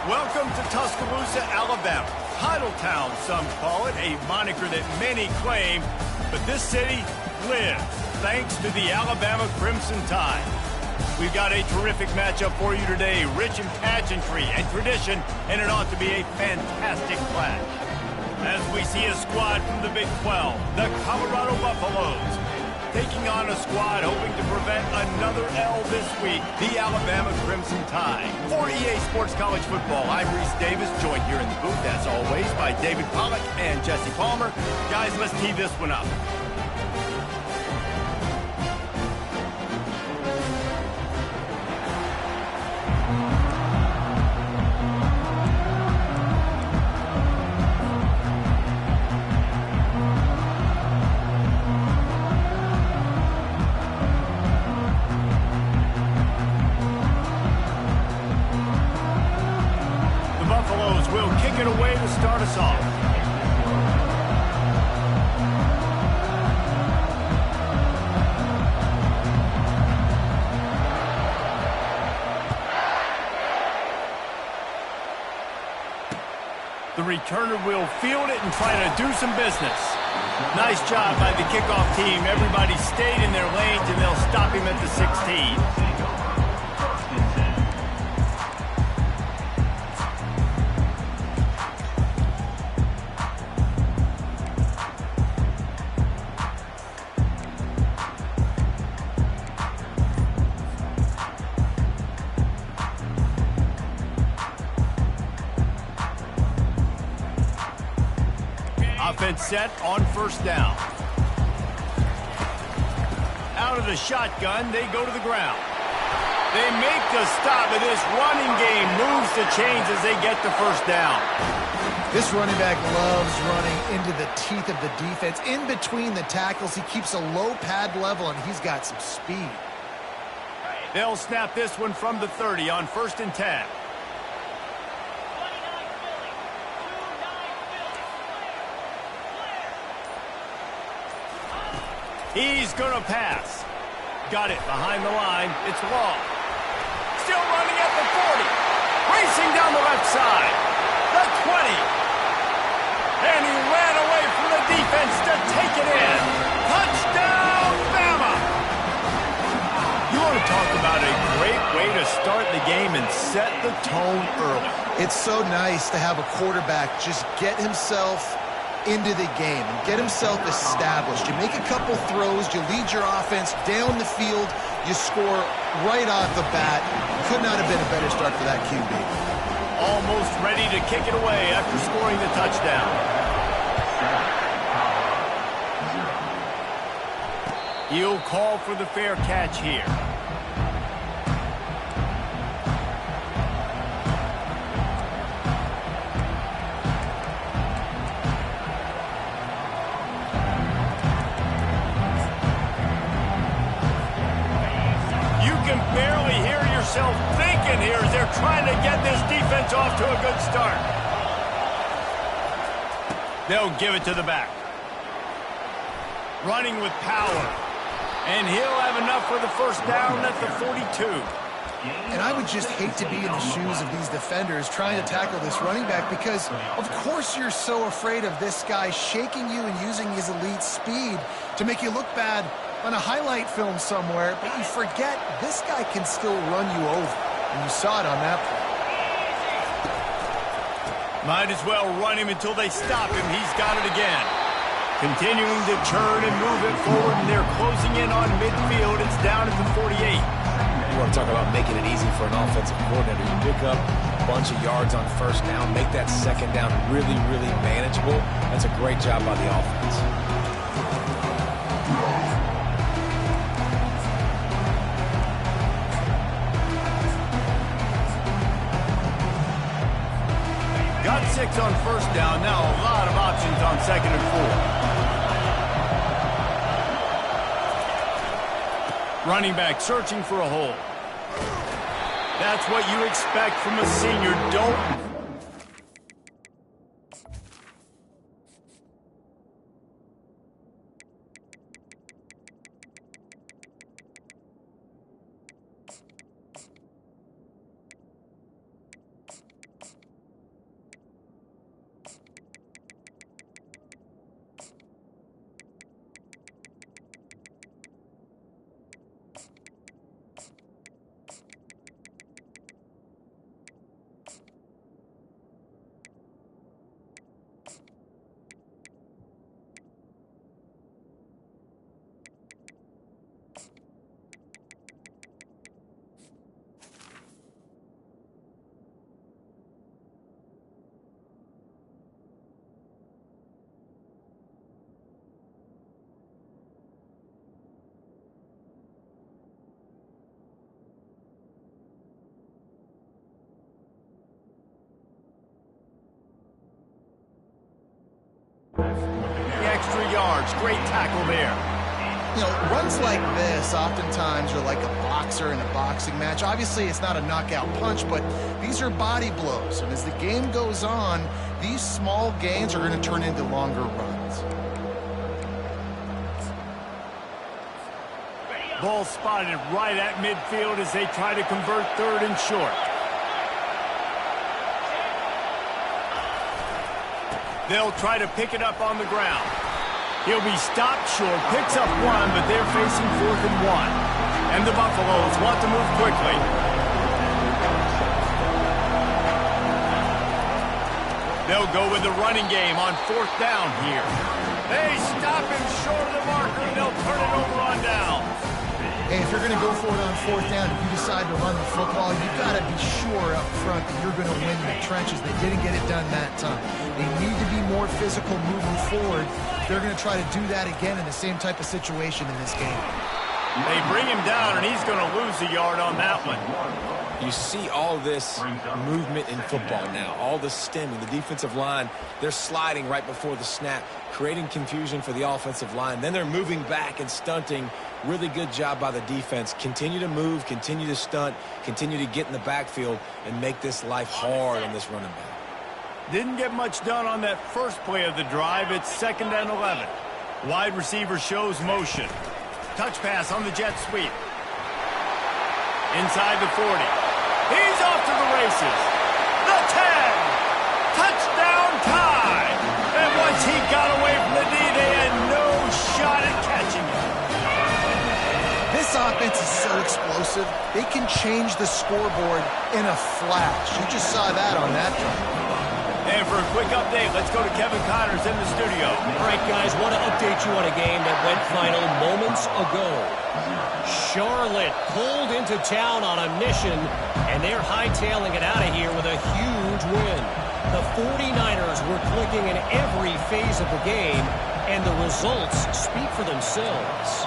Welcome to Tuscaloosa, Alabama. Title Town, some call it, a moniker that many claim, but this city lives thanks to the Alabama Crimson Tide. We've got a terrific matchup for you today, rich in pageantry and tradition, and it ought to be a fantastic clash. As we see a squad from the Big 12, the Colorado Buffaloes, taking on a squad hoping to prevent another L this week, the Alabama Crimson Tide. For EA Sports College Football, I'm Reese Davis, joined here in the booth, as always, by David Pollack and Jesse Palmer. Guys, let's tee this one up. Will kick it away to start us off. The returner will field it and try to do some business. Nice job by the kickoff team. Everybody stayed in their lanes, and they'll stop him at the 16. Offense set on first down. Out of the shotgun, they go to the ground. They make the stop, and this running game moves the chains as they get the first down. This running back loves running into the teeth of the defense. In between the tackles, he keeps a low pad level, and he's got some speed. They'll snap this one from the 30 on 1st and 10. He's going to pass. Got it behind the line. It's long. Still running at the 40. Racing down the left side. The 20. And he ran away from the defense to take it in. Touchdown, Bama! You want to talk about a great way to start the game and set the tone early. It's so nice to have a quarterback just get himself into the game and get himself established. You make a couple throws, you lead your offense down the field, you score right off the bat. Could not have been a better start for that QB. Almost ready to kick it away after scoring the touchdown. He'll call for the fair catch here. Barely hear yourself thinking here as they're trying to get this defense off to a good start. They'll give it to the back. Running with power. And he'll have enough for the first down at the 42. And I would just hate to be in the shoes of these defenders trying to tackle this running back because, of course, you're so afraid of this guy shaking you and using his elite speed to make you look bad on a highlight film somewhere, but you forget this guy can still run you over. And you saw it on that play. Might as well run him until they stop him. He's got it again. Continuing to churn and move it forward, and they're closing in on midfield. It's down at the 48. You want to talk about making it easy for an offensive coordinator. You pick up a bunch of yards on first down, make that second down really, really manageable. That's a great job by the offense. Got 6 on first down. Now a lot of options on 2nd and 4. Running back searching for a hole. That's what you expect from a senior. Don't. great tackle there. You know, runs like this oftentimes are like a boxer in a boxing match. Obviously, it's not a knockout punch, but these are body blows. And as the game goes on, these small gains are going to turn into longer runs. Ball spotted right at midfield as they try to convert third and short. They'll try to pick it up on the ground. He'll be stopped short, picks up one, but they're facing 4th and 1. And the Buffaloes want to move quickly. They'll go with the running game on 4th down here. They stop him short of the marker, and they'll turn it over on down. Hey, if you're going to go for it on 4th down, if you decide to run the football, you've got to be sure up front that you're going to win the trenches. They didn't get it done that time. They need to be more physical moving forward. They're going to try to do that again in the same type of situation in this game. They bring him down, and he's going to lose a yard on that one. You see all this movement in football now, all the stemming, the defensive line, they're sliding right before the snap, creating confusion for the offensive line. Then they're moving back and stunting. Really good job by the defense. Continue to move, continue to stunt, continue to get in the backfield, and make this life hard on this running back. Didn't get much done on that first play of the drive. It's 2nd and 11. Wide receiver shows motion. Touch pass on the jet sweep. Inside the 40. He's off to the races. The 10. Touchdown tie. And once he got away from the D, they had no shot at catching him. This offense is so explosive, they can change the scoreboard in a flash. You just saw that on that drive. And for a quick update, let's go to Kevin Connors in the studio. All right, guys, want to update you on a game that went final moments ago. Charlotte pulled into town on a mission, and they're hightailing it out of here with a huge win. The 49ers were clicking in every phase of the game, and the results speak for themselves.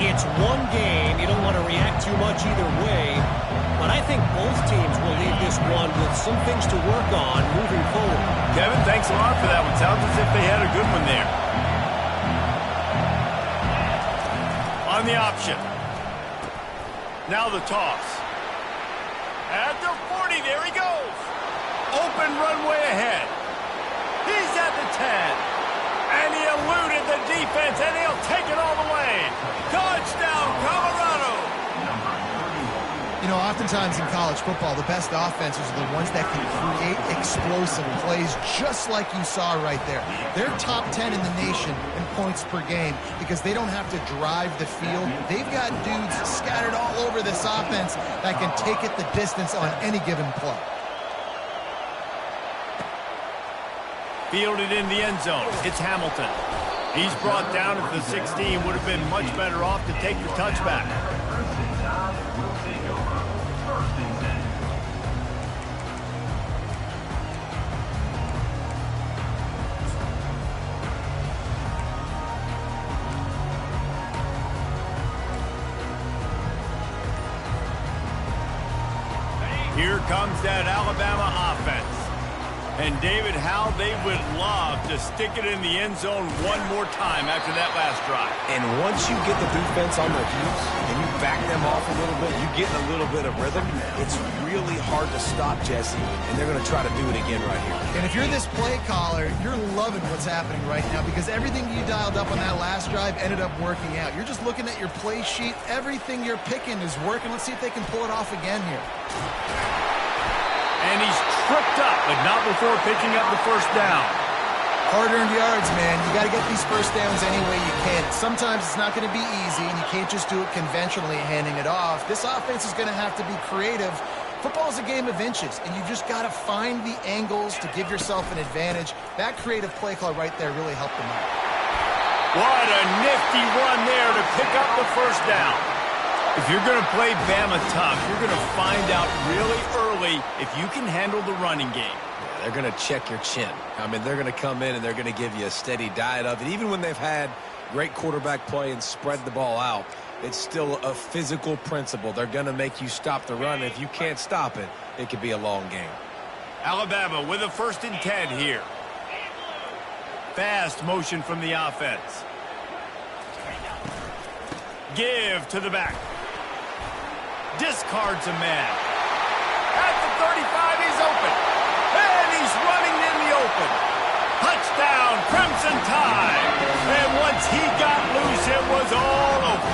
It's one game. You don't want to react too much either way, but I think both teams will leave this one with some things to work on moving forward. Kevin, thanks a lot for that one. Sounds as if they had a good one there. On the option. Now the toss. At the 40, there he goes. Open runway ahead. He's at the 10. And he eluded the defense, and he'll take it all the way. Touchdown, Colorado. You know, oftentimes in college football, the best offenses are the ones that can create explosive plays just like you saw right there. They're top 10 in the nation in points per game because they don't have to drive the field. They've got dudes scattered all over this offense that can take it the distance on any given play. Fielded in the end zone. It's Hamilton. He's brought down at the 16. Would have been much better off to take the touchback. Here comes that Alabama offense. And, David, how they would love to stick it in the end zone one more time after that last drive. And once you get the defense on their heels and you back them off a little bit, you get in a little bit of rhythm, it's really hard to stop, Jesse, and they're going to try to do it again right here. And if you're this play caller, you're loving what's happening right now because everything you dialed up on that last drive ended up working out. You're just looking at your play sheet. Everything you're picking is working. Let's see if they can pull it off again here. And he's tripped up, but not before picking up the first down. Hard-earned yards, man. You got to get these first downs any way you can. Sometimes it's not going to be easy, and you can't just do it conventionally handing it off. This offense is going to have to be creative. Football is a game of inches, and you've just got to find the angles to give yourself an advantage. That creative play call right there really helped them out. What a nifty run there to pick up the first down. If you're going to play Bama tough, you're going to find out really early if you can handle the running game. Yeah, they're going to check your chin. I mean, they're going to come in and they're going to give you a steady diet of it. Even when they've had great quarterback play and spread the ball out, it's still a physical principle. They're going to make you stop the run. If you can't stop it, it could be a long game. Alabama with a 1st and 10 here. Fast motion from the offense. Give to the back. Discards a man. At the 35, he's open. And he's running in the open. Touchdown, Crimson Tide. And once he got loose, it was all over.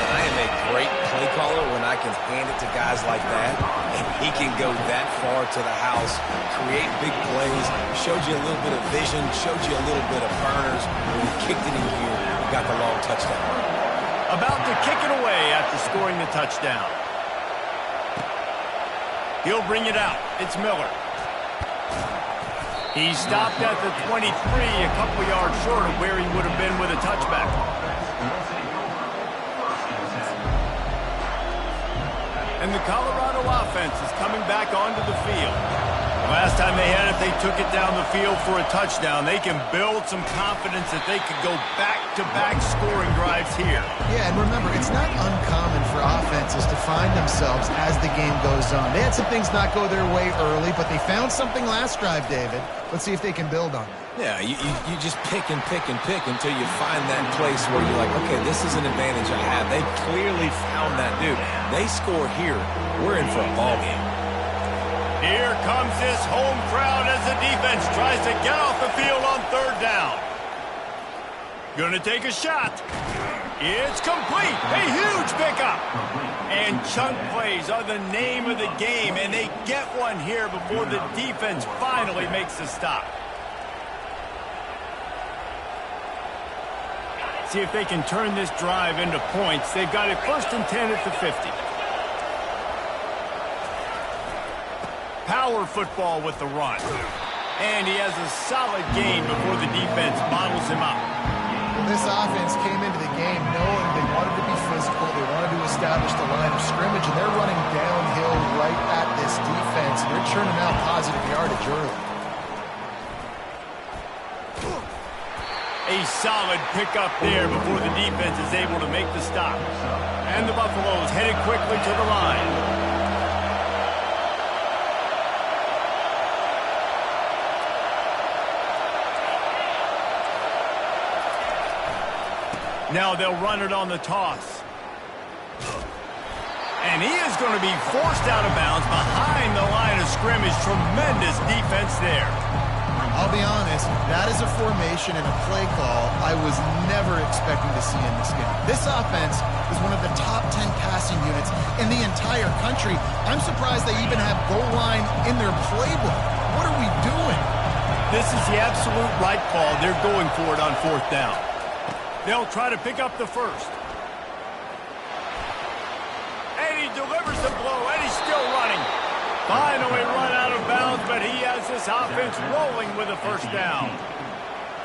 I am a great play caller when I can hand it to guys like that. And he can go that far to the house, create big plays, showed you a little bit of vision, showed you a little bit of burners. When he kicked it in gear, he got the long touchdown. About to kick it away after scoring the touchdown. He'll bring it out. It's Miller. He stopped at the 23, a couple yards short of where he would have been with a touchback. And the Colorado offense is coming back onto the field. Last time they had it, they took it down the field for a touchdown. They can build some confidence that they could go back-to-back scoring drives here. Yeah, and remember, it's not uncommon for offenses to find themselves as the game goes on. They had some things not go their way early, but they found something last drive, David. Let's see if they can build on it. Yeah, you just pick and pick and pick until you find that place where you're like, okay, this is an advantage I have. They clearly found that dude. They score here. We're in for a ball game. Here comes this home crowd as the defense tries to get off the field on third down. Gonna take a shot. It's complete. A huge pickup. And chunk plays are the name of the game, and they get one here before the defense finally makes the stop. See if they can turn this drive into points. They've got it 1st and 10 at the 50. Power football with the run. And he has a solid gain before the defense bottles him up. This offense came into the game knowing they wanted to be physical, they wanted to establish the line of scrimmage, and they're running downhill right at this defense. They're churning out positive yardage early. A solid pickup there before the defense is able to make the stop. And the Buffaloes headed quickly to the line. Now they'll run it on the toss. And he is going to be forced out of bounds behind the line of scrimmage. Tremendous defense there. I'll be honest, that is a formation and a play call I was never expecting to see in this game. This offense is one of the top 10 passing units in the entire country. I'm surprised they even have goal line in their playbook. What are we doing? This is the absolute right call. They're going for it on 4th down. They'll try to pick up the first. And he delivers the blow, and he's still running. Finally run out of bounds, but he has this offense rolling with a 1st down.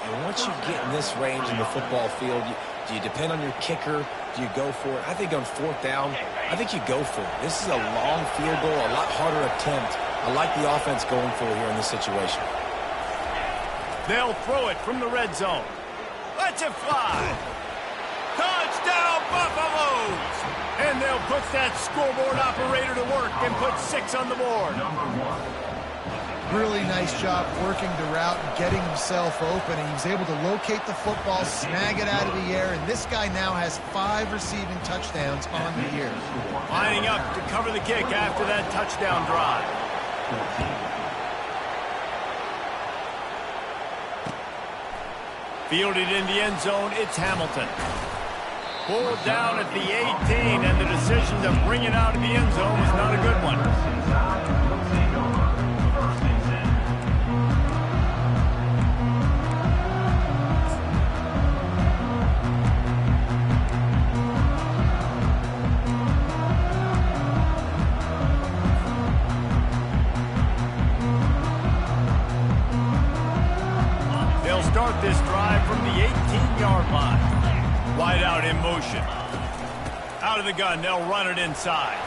And once you get in this range in the football field, do you depend on your kicker? Do you go for it? I think on 4th down, I think you go for it. This is a long field goal, a lot harder attempt. I like the offense going for it here in this situation. They'll throw it from the red zone. Let's it fly. Touchdown, Buffaloes! And they'll put that scoreboard operator to work and put 6 on the board. Really nice job working the route and getting himself open. And he was able to locate the football, snag it out of the air, and this guy now has 5 receiving touchdowns on the year. Lining up to cover the kick after that touchdown drive. Fielded in the end zone, it's Hamilton. Pulled down at the 18, and the decision to bring it out of the end zone was not a good one. They'll start this drive from the 18-yard line. Wide out in motion. Out of the gun, they'll run it inside.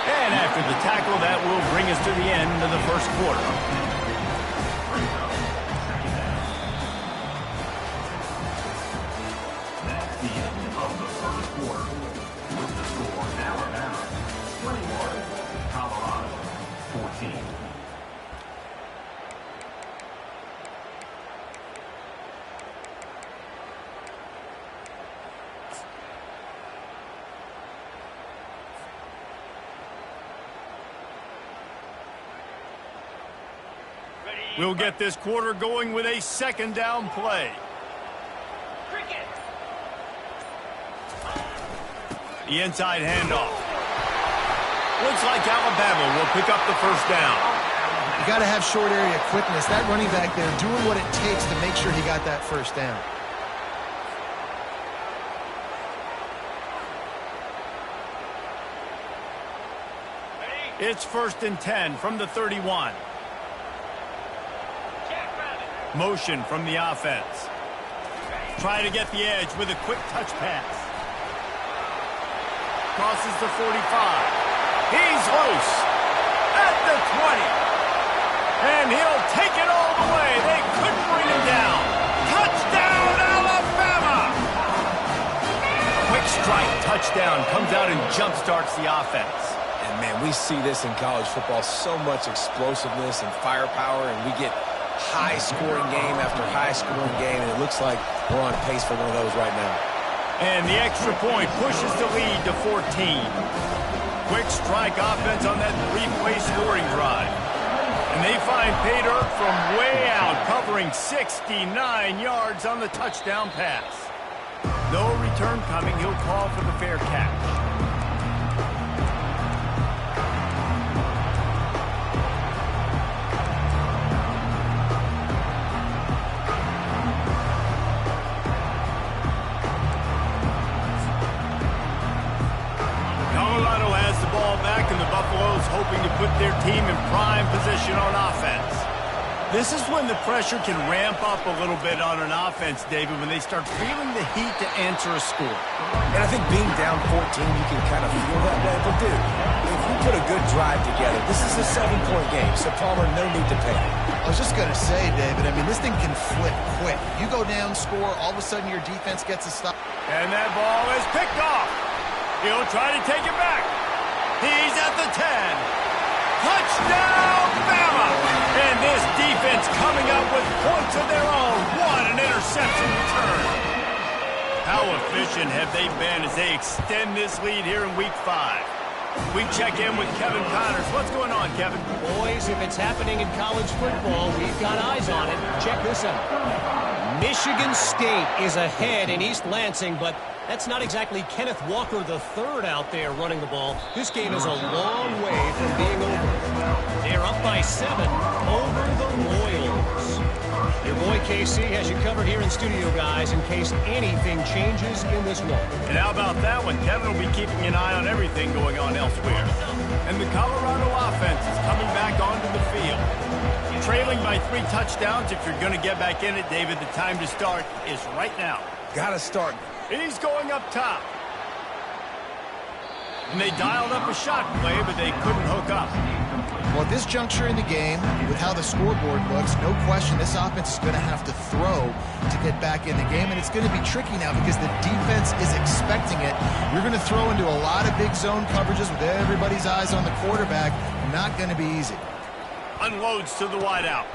And after the tackle, that will bring us to the end of the 1st quarter. We'll get this quarter going with a second down play. The inside handoff. Looks like Alabama will pick up the first down. You got to have short area quickness. That running back there doing what it takes to make sure he got that first down. It's 1st and 10 from the 31. Motion from the offense. Try to get the edge with a quick touch pass. Crosses the 45. He's loose at the 20. And he'll take it all the way. They couldn't bring him down. Touchdown, Alabama! Quick strike touchdown comes out and jumpstarts the offense. And, man, we see this in college football, so much explosiveness and firepower, and we get high-scoring game after high-scoring game, and it looks like we're on pace for one of those right now. And the extra point pushes the lead to 14. Quick strike offense on that three-play scoring drive. And they find pay dirt from way out, covering 69 yards on the touchdown pass. No return coming. He'll call for the fair catch. Buffalo's hoping to put their team in prime position on offense. This is when the pressure can ramp up a little bit on an offense, David, when they start feeling the heat to answer a score. And I think being down 14, you can kind of feel that way. But, dude, if you put a good drive together, this is a 7-point game, so Palmer, no need to panic. I was just going to say, David, I mean, this thing can flip quick. You go down, score, all of a sudden your defense gets a stop. And that ball is picked off. He'll try to take it back. He's at the 10. Touchdown, Bama! And this defense coming up with points of their own. What an interception return. How efficient have they been as they extend this lead here in Week 5? We check in with Kevin Connors. What's going on, Kevin? Boys, if it's happening in college football, we've got eyes on it. Check this out. Michigan State is ahead in East Lansing, but that's not exactly Kenneth Walker III out there running the ball. This game is a long way from being over. They're up by 7 over the Royals. Your boy KC has you covered here in studio, guys, in case anything changes in this one. And how about that one? Kevin will be keeping an eye on everything going on elsewhere. And the Colorado offense is coming back onto the field. Trailing by 3 touchdowns. If you're going to get back in it, David, the time to start is right now. Got to start. He's going up top. And they dialed up a shot play, but they couldn't hook up. Well, at this juncture in the game, with how the scoreboard looks, no question this offense is going to have to throw to get back in the game, and it's going to be tricky now because the defense is expecting it. You're going to throw into a lot of big zone coverages with everybody's eyes on the quarterback. Not going to be easy. Unloads to the wideout.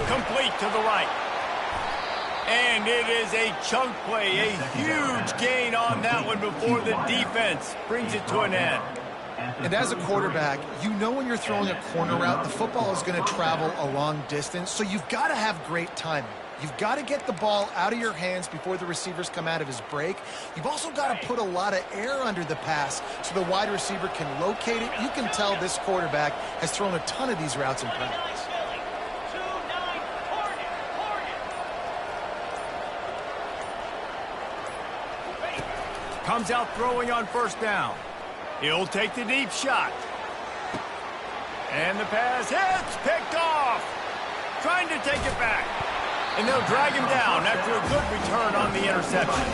Complete to the right. And it is a chunk play, a huge gain on that one before the defense brings it to an end. And as a quarterback, you know when you're throwing a corner route, the football is going to travel a long distance, so you've got to have great timing. You've got to get the ball out of your hands before the receivers come out of his break. You've also got to put a lot of air under the pass so the wide receiver can locate it. You can tell this quarterback has thrown a ton of these routes in practice. Comes out throwing on first down. He'll take the deep shot. And the pass hits, picked off. Trying to take it back. And they'll drag him down after a good return on the interception.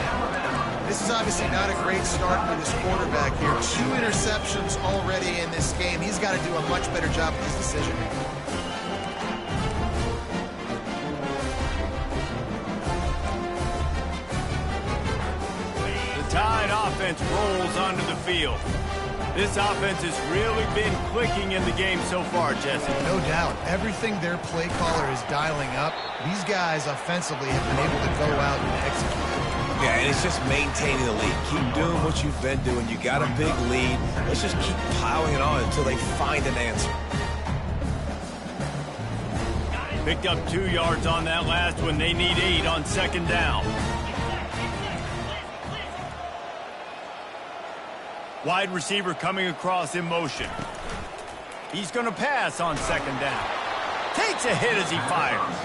This is obviously not a great start for this quarterback here. 2 interceptions already in this game. He's got to do a much better job with his decision making. Tide offense rolls onto the field. This offense has really been clicking in the game so far, Jesse. No doubt. Everything their play caller is dialing up, these guys offensively have been able to go out and execute. Yeah, and it's just maintaining the lead. Keep doing what you've been doing. You got a big lead. Let's just keep piling it on until they find an answer. Picked up 2 yards on that last one. They need 8 on second down. Wide receiver coming across in motion. He's going to pass on second down. Takes a hit as he fires.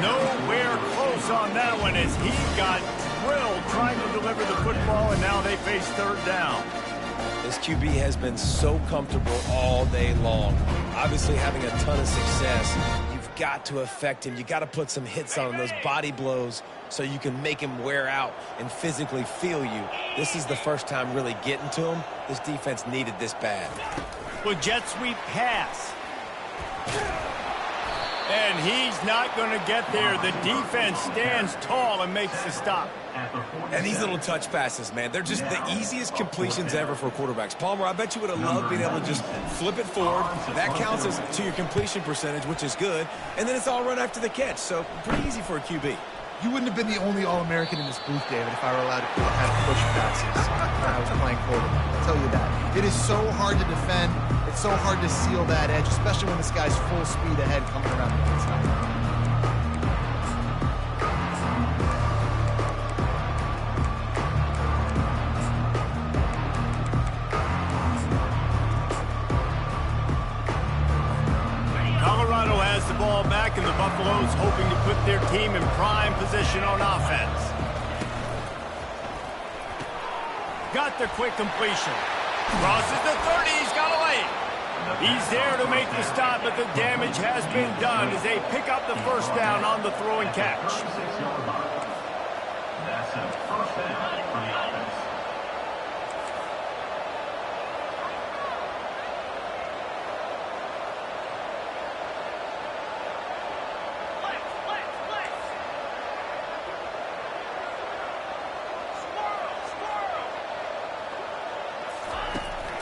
Nowhere close on that one as he got drilled trying to deliver the football, and now they face third down. This QB has been so comfortable all day long. Obviously having a ton of success. You've got to affect him. You got to put some hits on him, those body blows, so you can make him wear out and physically feel you. This is the first time really getting to him. This defense needed this bad. With jet sweep pass. And he's not going to get there. The defense stands tall and makes the stop. And these little touch passes, man, they're just the easiest completions ever for quarterbacks. Palmer, I bet you would have loved being able to just flip it forward. That counts as to your completion percentage, which is good. And then it's all run after the catch. So pretty easy for a QB. You wouldn't have been the only All-American in this booth, David, if I were allowed to have push passes when I was playing quarterback. I'll tell you that. It is so hard to defend. It's so hard to seal that edge, especially when this guy's full speed ahead coming around the inside. Colorado has the ball back, and the Buffaloes hoping to put their team in prime position on offense. Got the quick completion. Crosses the 30. He's got a lane. He's there to make the stop, but the damage has been done as they pick up the first down on the throw and catch. That's a first down for the offense.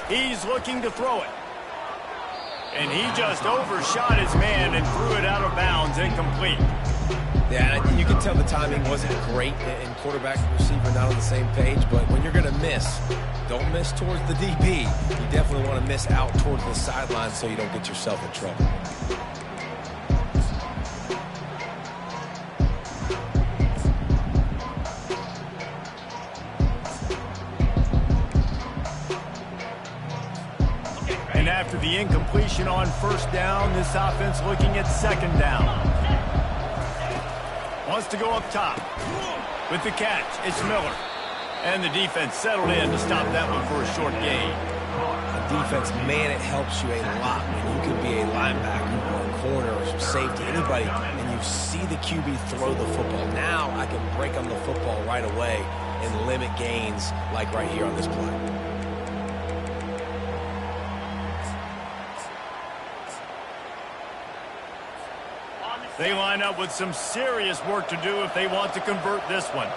He's looking to throw it. And he just overshot his man and threw it out of bounds, incomplete. Yeah, and you can tell the timing wasn't great, and quarterback and receiver not on the same page, but when you're going to miss, don't miss towards the DB. You definitely want to miss out towards the sideline so you don't get yourself in trouble. And after the incompletion on first down, this offense looking at second down. Wants to go up top. With the catch, it's Miller. And the defense settled in to stop that one for a short gain. The defense, man, it helps you a lot when you can be a linebacker or a corner or some safety, anybody, and you see the QB throw the football. Now I can break on the football right away and limit gains like right here on this play. They line up with some serious work to do if they want to convert this one.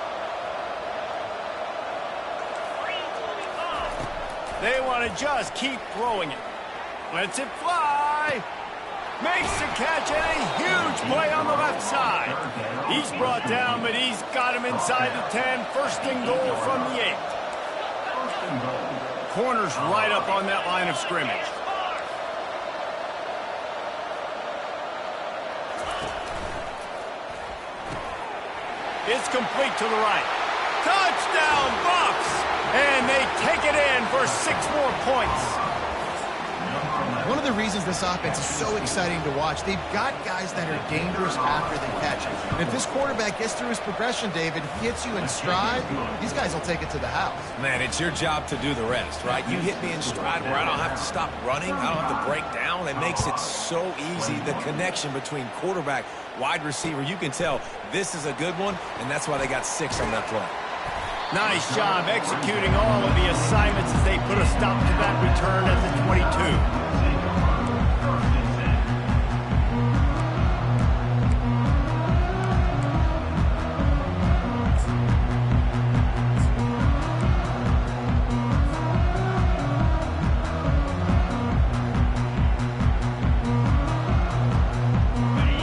They want to just keep throwing it. Lets it fly. Makes the catch and a huge play on the left side. He's brought down, but he's got him inside the 10. First and goal from the 8. Corners right up on that line of scrimmage. It's complete to the right. Touchdown, Bucks! And they take it in for 6 more points. One of the reasons this offense is so exciting to watch, they've got guys that are dangerous after they catch it. And if this quarterback gets through his progression, David, hits you in stride, these guys will take it to the house. Man, it's your job to do the rest, right? You hit me in stride where I don't have to stop running. I don't have to break down. It makes it so easy. The connection between quarterback, wide receiver, you can tell this is a good one, and that's why they got 6 on that play. Nice job executing all of the assignments as they put a stop to that return at the 22.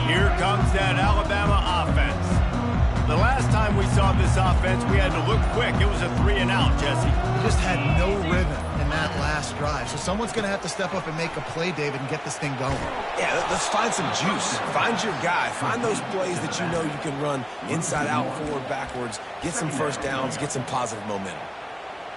Here comes that Alabama offense. The last time we saw this offense, we had to look quick. It was a 3-and-out, Jesse. They just had no rhythm in that last last drive. So someone's going to have to step up and make a play, David, and get this thing going. Yeah, let's find some juice. Find your guy. Find those plays that you know you can run inside out, forward, backwards. Get some first downs. Get some positive momentum.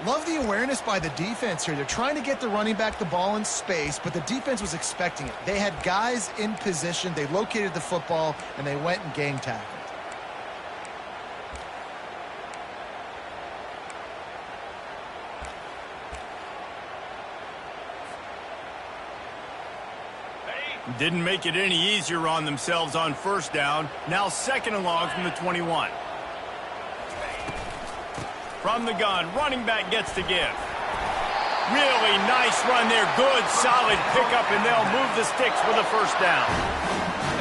Love the awareness by the defense here. They're trying to get the running back the ball in space, but the defense was expecting it. They had guys in position. They located the football, and they went and gang tackled. Didn't make it any easier on themselves on first down. Now 2nd and long from the 21. From the gun, running back gets to give. Really nice run there. Good, solid pickup, and they'll move the sticks with a first down.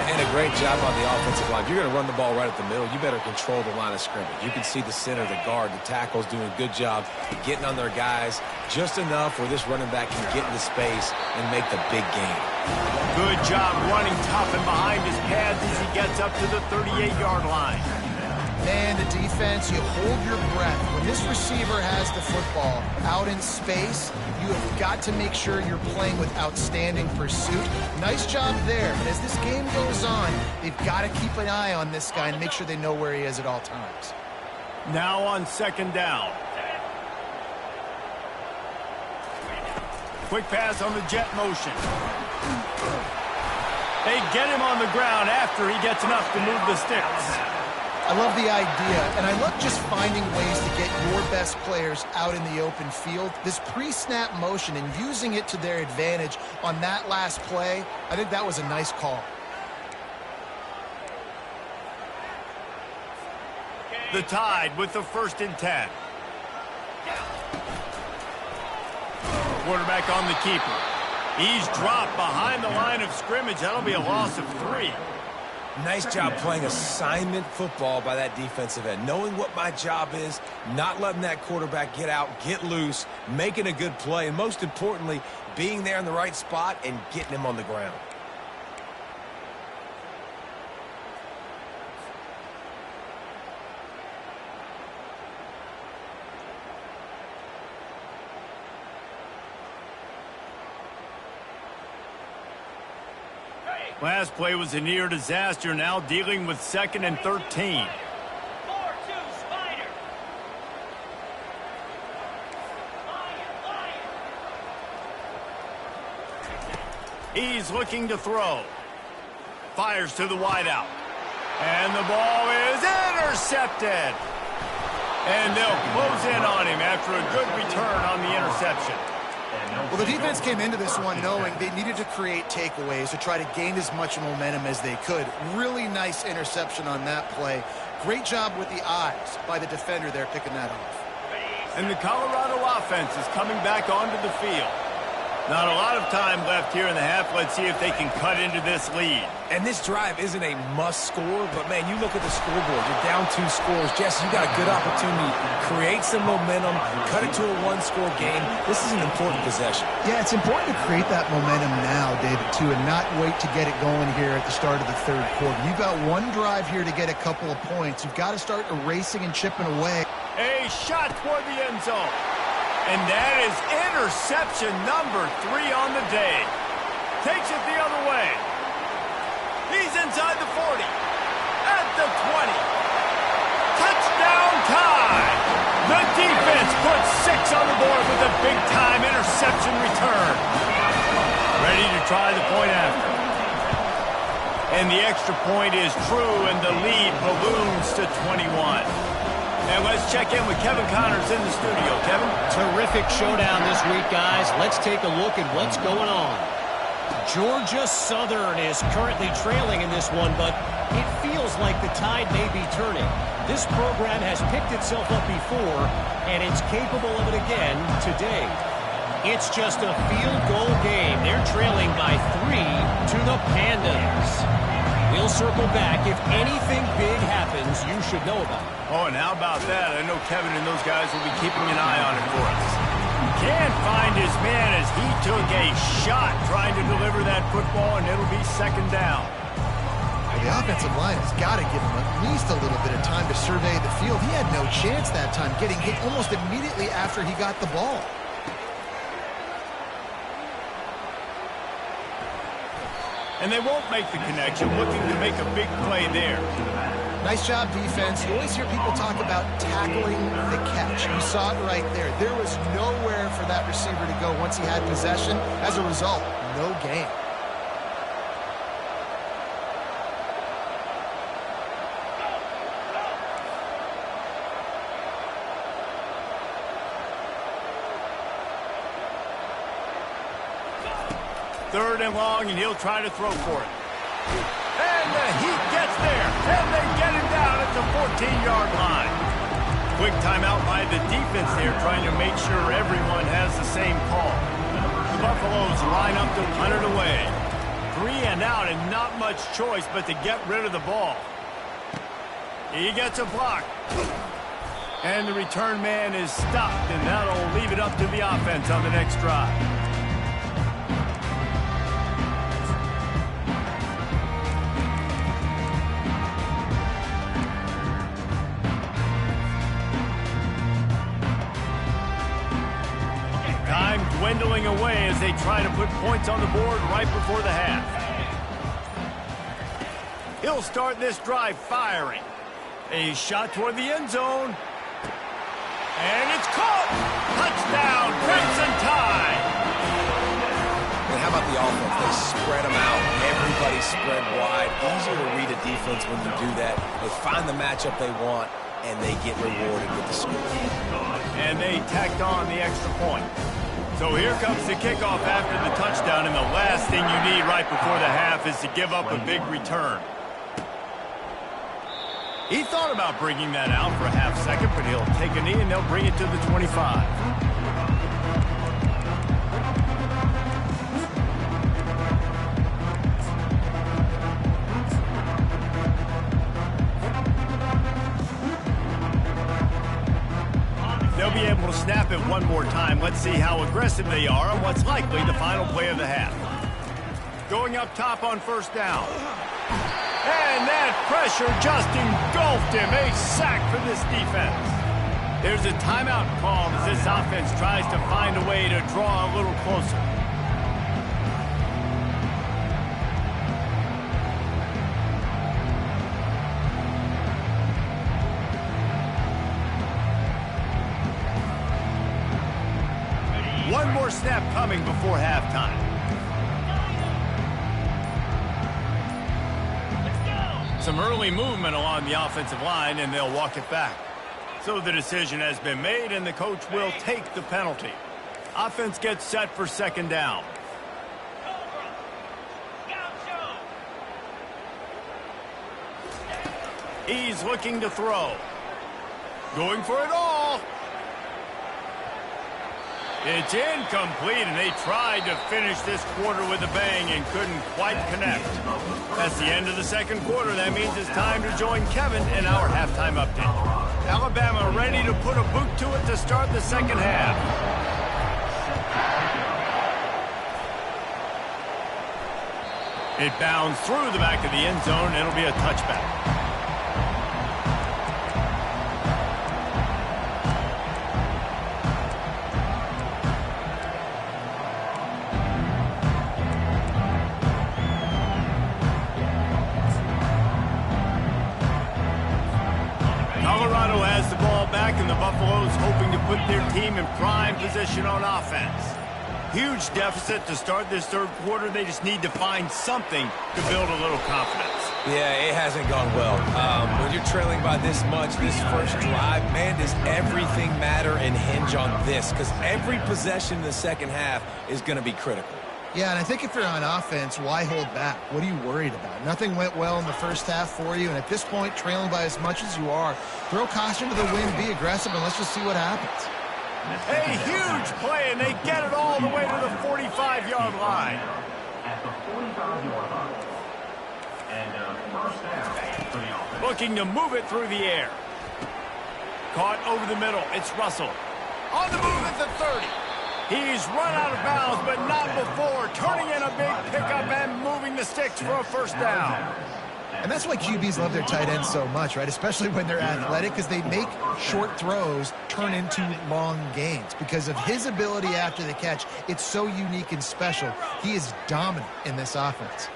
And a great job on the offensive line. If you're going to run the ball right at the middle, you better control the line of scrimmage. You can see the center, the guard, the tackles doing a good job getting on their guys just enough where this running back can get into space and make the big game. Good job running tough and behind his pads as he gets up to the 38-yard line. Man, the defense, you hold your breath. When this receiver has the football out in space, you have got to make sure you're playing with outstanding pursuit. Nice job there, but as this game goes on, they've got to keep an eye on this guy and make sure they know where he is at all times. Now on 2nd down. Quick pass on the jet motion. They get him on the ground after he gets enough to move the sticks. I love the idea, and I love just finding ways to get your best players out in the open field. This pre-snap motion and using it to their advantage on that last play, I think that was a nice call. The Tide with the 1st and 10. Quarterback on the keeper. He's dropped behind the line of scrimmage. That'll be a loss of 3. Nice job playing assignment football by that defensive end. Knowing what my job is, not letting that quarterback get out, get loose, making a good play, and most importantly, being there in the right spot and getting him on the ground. Last play was a near disaster, now dealing with 2nd and 13. 4-2 Spider. He's looking to throw. Fires to the wideout. And the ball is intercepted. And they'll close in on him after a good return on the interception. Well, the defense came into this one knowing they needed to create takeaways to try to gain as much momentum as they could. Really nice interception on that play. Great job with the eyes by the defender there picking that off. And the Colorado offense is coming back onto the field. Not a lot of time left here in the half. Let's see if they can cut into this lead. And this drive isn't a must score, but man, you look at the scoreboard, you're down 2 scores. Jesse, you got a good opportunity to create some momentum, cut it to a 1-score game. This is an important possession. Yeah, it's important to create that momentum now, David, too, and not wait to get it going here at the start of the 3rd quarter. You've got one drive here to get a couple of points. You've got to start erasing and chipping away. A shot toward the end zone. And that is interception number 3 on the day. Takes it the other way. He's inside the 40. At the 20. Touchdown Tide. The defense puts 6 on the board with a big-time interception return. Ready to try the point after. And the extra point is true, and the lead balloons to 21. And let's check in with Kevin Connors in the studio. Kevin? Terrific showdown this week, guys. Let's take a look at what's going on. Georgia Southern is currently trailing in this one, but it feels like the tide may be turning. This program has picked itself up before, and it's capable of it again today. It's just a field goal game. They're trailing by 3 to the Pandas. We'll circle back. If anything big happens, you should know about it. Oh, and how about that? I know Kevin and those guys will be keeping an eye on it for us. Can't find his man as he took a shot trying to deliver that football, and it'll be 2nd down. Well, the offensive line has got to give him at least a little bit of time to survey the field. He had no chance that time, getting hit almost immediately after he got the ball. And they won't make the connection, looking to make a big play there. Nice job, defense. You always hear people talk about tackling the catch. You saw it right there. There was nowhere for that receiver to go once he had possession. As a result, no gain. Third and long, and he'll try to throw for it. And the Heat gets there, and they get him down at the 14-yard line. Quick timeout by the defense there, trying to make sure everyone has the same call. The Buffaloes line up to punt it away. 3 and out, and not much choice but to get rid of the ball. He gets a block. And the return man is stopped, and that'll leave it up to the offense on the next drive. Dwindling away as they try to put points on the board right before the half. He'll start this drive firing. A shot toward the end zone. And it's caught! Touchdown, Crimson Tide! And how about the offense? They spread them out. Everybody spread wide. Easier to read a defense when you do that. They find the matchup they want, and they get rewarded with the score. And they tacked on the extra point. So here comes the kickoff after the touchdown, and the last thing you need right before the half is to give up a big return. He thought about bringing that out for a half second, but he'll take a knee and they'll bring it to the 25. They'll be able to snap it one more time. Let's see how aggressive they are on what's likely the final play of the half. Going up top on first down. And that pressure just engulfed him. A sack for this defense. There's a timeout called as this offense tries to find a way to draw a little closer. One more snap coming before halftime. Some early movement along the offensive line, and they'll walk it back. So the decision has been made, and the coach will take the penalty. Offense gets set for second down. He's looking to throw. Going for it all. It's incomplete, and they tried to finish this quarter with a bang and couldn't quite connect. That's the end of the second quarter. That means it's time to join Kevin in our halftime update. Alabama ready to put a boot to it to start the second half. It bounds through the back of the end zone, and it'll be a touchback. And the Buffaloes hoping to put their team in prime position on offense. Huge deficit to start this third quarter. They just need to find something to build a little confidence. Yeah, it hasn't gone well. When you're trailing by this much, this first drive, man, does everything matter and hinge on this? Because every possession in the second half is going to be critical. Yeah, and I think if you're on offense, why hold back? What are you worried about? Nothing went well in the first half for you, and at this point, trailing by as much as you are, throw caution to the wind, be aggressive, and let's just see what happens. A huge play, and they get it all the way to the 45-yard line. Looking to move it through the air. Caught over the middle. It's Russell. On the move at the 30. He's run out of bounds, but not before. Turning in a big pickup and moving the sticks for a first down. And that's why QBs love their tight ends so much, right? Especially when they're athletic, because they make short throws turn into long gains. Because of his ability after the catch, it's so unique and special. He is dominant in this offense.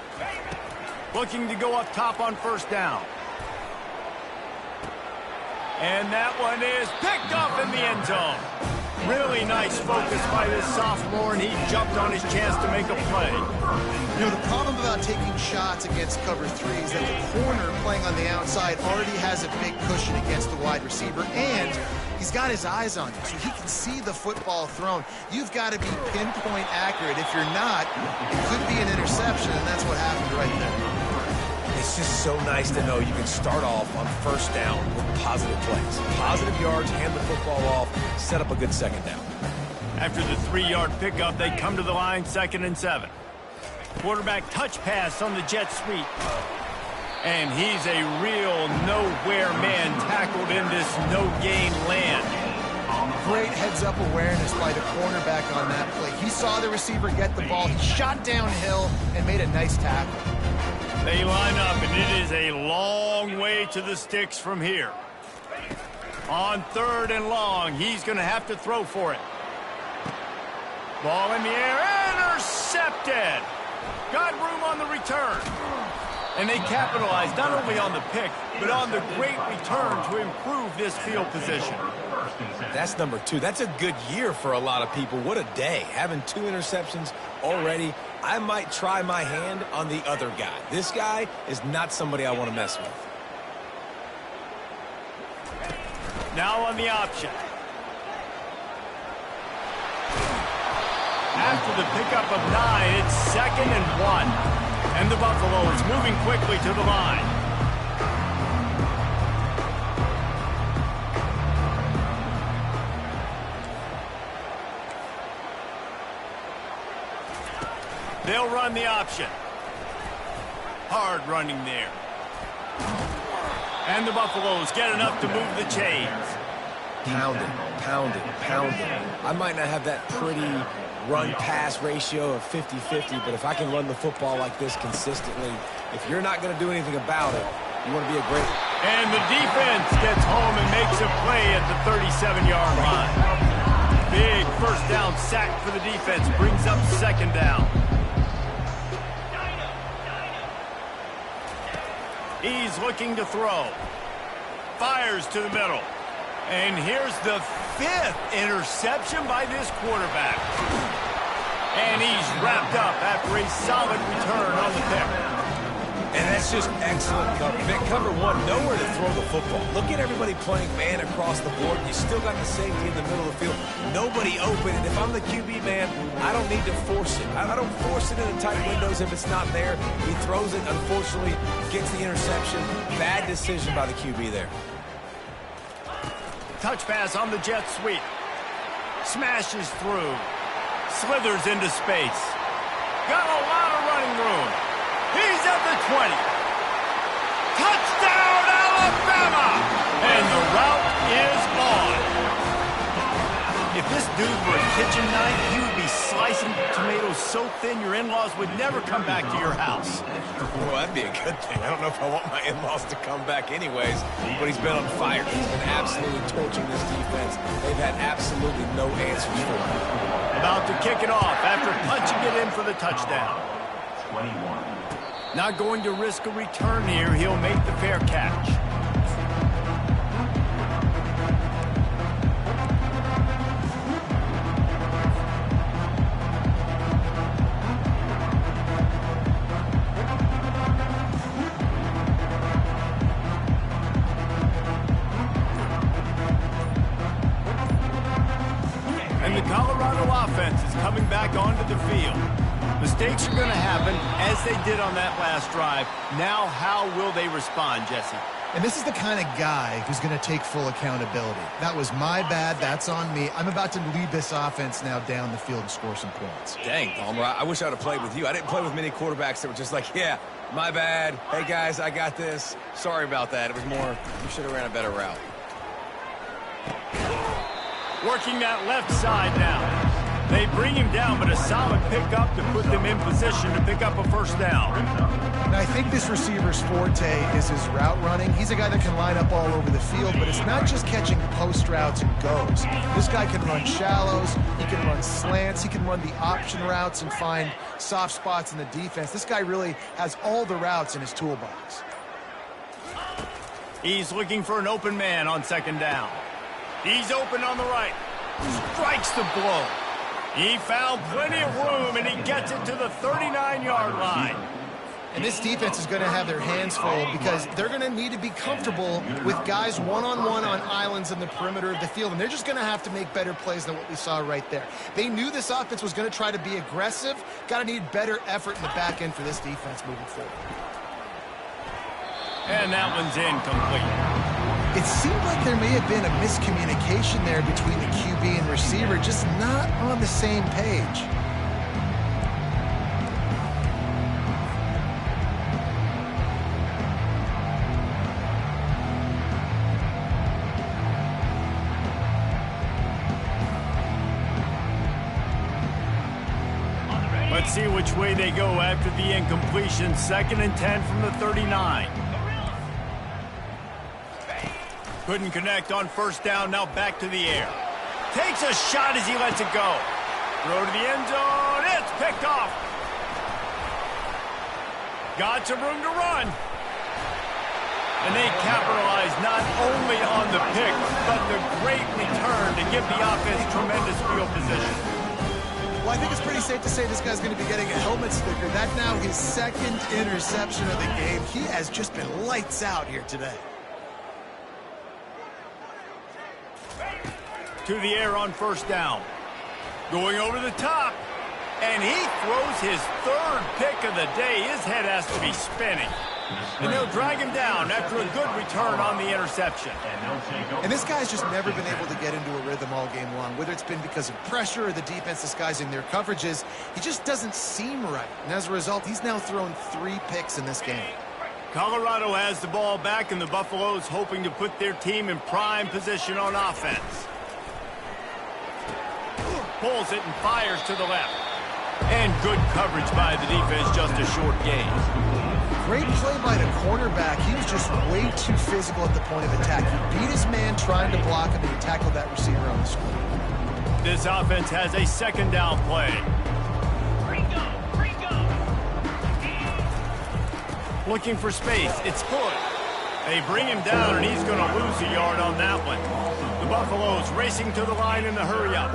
Looking to go up top on first down. And that one is picked up in the end zone. Really nice focus by this sophomore, and he jumped on his chance to make a play. You know, the problem about taking shots against cover 3 is that the corner playing on the outside already has a big cushion against the wide receiver, and he's got his eyes on you, so he can see the football thrown. You've got to be pinpoint accurate. If you're not, it could be an interception, and that's what happened right there. It's just so nice to know you can start off on first down with positive plays. Positive yards, hand the football off, set up a good second down. After the 3-yard pickup, they come to the line, 2nd and 7. Quarterback touch pass on the jet sweep. And he's a real nowhere man tackled in this no-gain land. Great heads-up awareness by the cornerback on that play. He saw the receiver get the ball. He shot downhill and made a nice tackle. They line up, and it is a long way to the sticks from here. On 3rd and long, he's going to have to throw for it. Ball in the air, intercepted. Got room on the return. And they capitalized not only on the pick, but on the great return to improve this field position. That's number 2. That's a good year for a lot of people. What a day. Having 2 interceptions already. I might try my hand on the other guy. This guy is not somebody I want to mess with. Now on the option. After the pickup of 9, it's 2nd and 1. And the Buffaloes moving quickly to the line. They'll run the option. Hard running there. And the Buffaloes get enough to move the chains. Pounding, pounding, pounding. I might not have that pretty run-pass ratio of 50-50, but if I can run the football like this consistently, if you're not going to do anything about it, you want to be a great... And the defense gets home and makes a play at the 37-yard line. Big first down sack for the defense, brings up 2nd down. He's looking to throw. Fires to the middle. And here's the 5th interception by this quarterback. And he's wrapped up after a solid return on the pick. And that's just excellent cover. Cover 1, nowhere to throw the football. Look at everybody playing man across the board. You still got the safety in the middle of the field. Nobody open. And if I'm the QB, man, I don't need to force it. I don't force it in the tight windows if it's not there. He throws it, unfortunately, gets the interception. Bad decision by the QB there. Touch pass on the jet sweep. Smashes through. Slithers into space. Got a lot of running room. He's at the 20. Touchdown, Alabama! And the route is on. If this dude were a kitchen knife, you would be slicing tomatoes so thin your in-laws would never come back to your house. Well, that'd be a good thing. I don't know if I want my in-laws to come back anyways, but he's been on fire. He's been absolutely torching this defense. They've had absolutely no answers for him. About to kick it off after punching it in for the touchdown. 21. Not going to risk a return here. He'll make the fair catch. And the Colorado offense is coming back onto the field. Mistakes are going to happen, as they did on that last drive. Now, how will they respond, Jesse? And this is the kind of guy who's going to take full accountability. That was my bad. That's on me. I'm about to lead this offense now down the field and score some points. Dang, Palmer, I wish I would have played with you. I didn't play with many quarterbacks that were just like, yeah, my bad. Hey, guys, I got this. Sorry about that. It was more, you should have ran a better route. Working that left side now. They bring him down, but a solid pickup to put them in position to pick up a first down. And I think this receiver's forte is his route running. He's a guy that can line up all over the field, but it's not just catching post routes and goes. This guy can run shallows, he can run slants, he can run the option routes and find soft spots in the defense. This guy really has all the routes in his toolbox. He's looking for an open man on second down. He's open on the right. Strikes the blow. He found plenty of room, and he gets it to the 39-yard line. And this defense is going to have their hands full because they're going to need to be comfortable with guys one-on-one on islands in the perimeter of the field, and they're just going to have to make better plays than what we saw right there. They knew this offense was going to try to be aggressive. Got to need better effort in the back end for this defense moving forward. And that one's incomplete. It seemed like there may have been a miscommunication there between the QB and receiver, just not on the same page. Let's see which way they go after the incompletion. 2nd and 10 from the 39. Couldn't connect on first down, now back to the air. Takes a shot as he lets it go. Throw to the end zone, it's picked off. Got some room to run. And they capitalize not only on the pick, but the great return to give the offense tremendous field position. Well, I think it's pretty safe to say this guy's going to be getting a helmet sticker. That's now his 2nd interception of the game. He has just been lights out here today. To the air on first down. Going over the top. And he throws his 3rd pick of the day. His head has to be spinning. And they'll drag him down after a good return on the interception. And this guy's just never been able to get into a rhythm all game long. Whether it's been because of pressure or the defense disguising their coverages, he just doesn't seem right. And as a result, he's now thrown 3 picks in this game. Colorado has the ball back, and the Buffaloes hoping to put their team in prime position on offense. Pulls it and fires to the left. And good coverage by the defense, just a short gain. Great play by the cornerback. He was just way too physical at the point of attack. He beat his man trying to block him, and he tackled that receiver on the screen. This offense has a 2nd down play. Looking for space. It's good. They bring him down, and he's going to lose a yard on that one. The Buffaloes racing to the line in the hurry-up.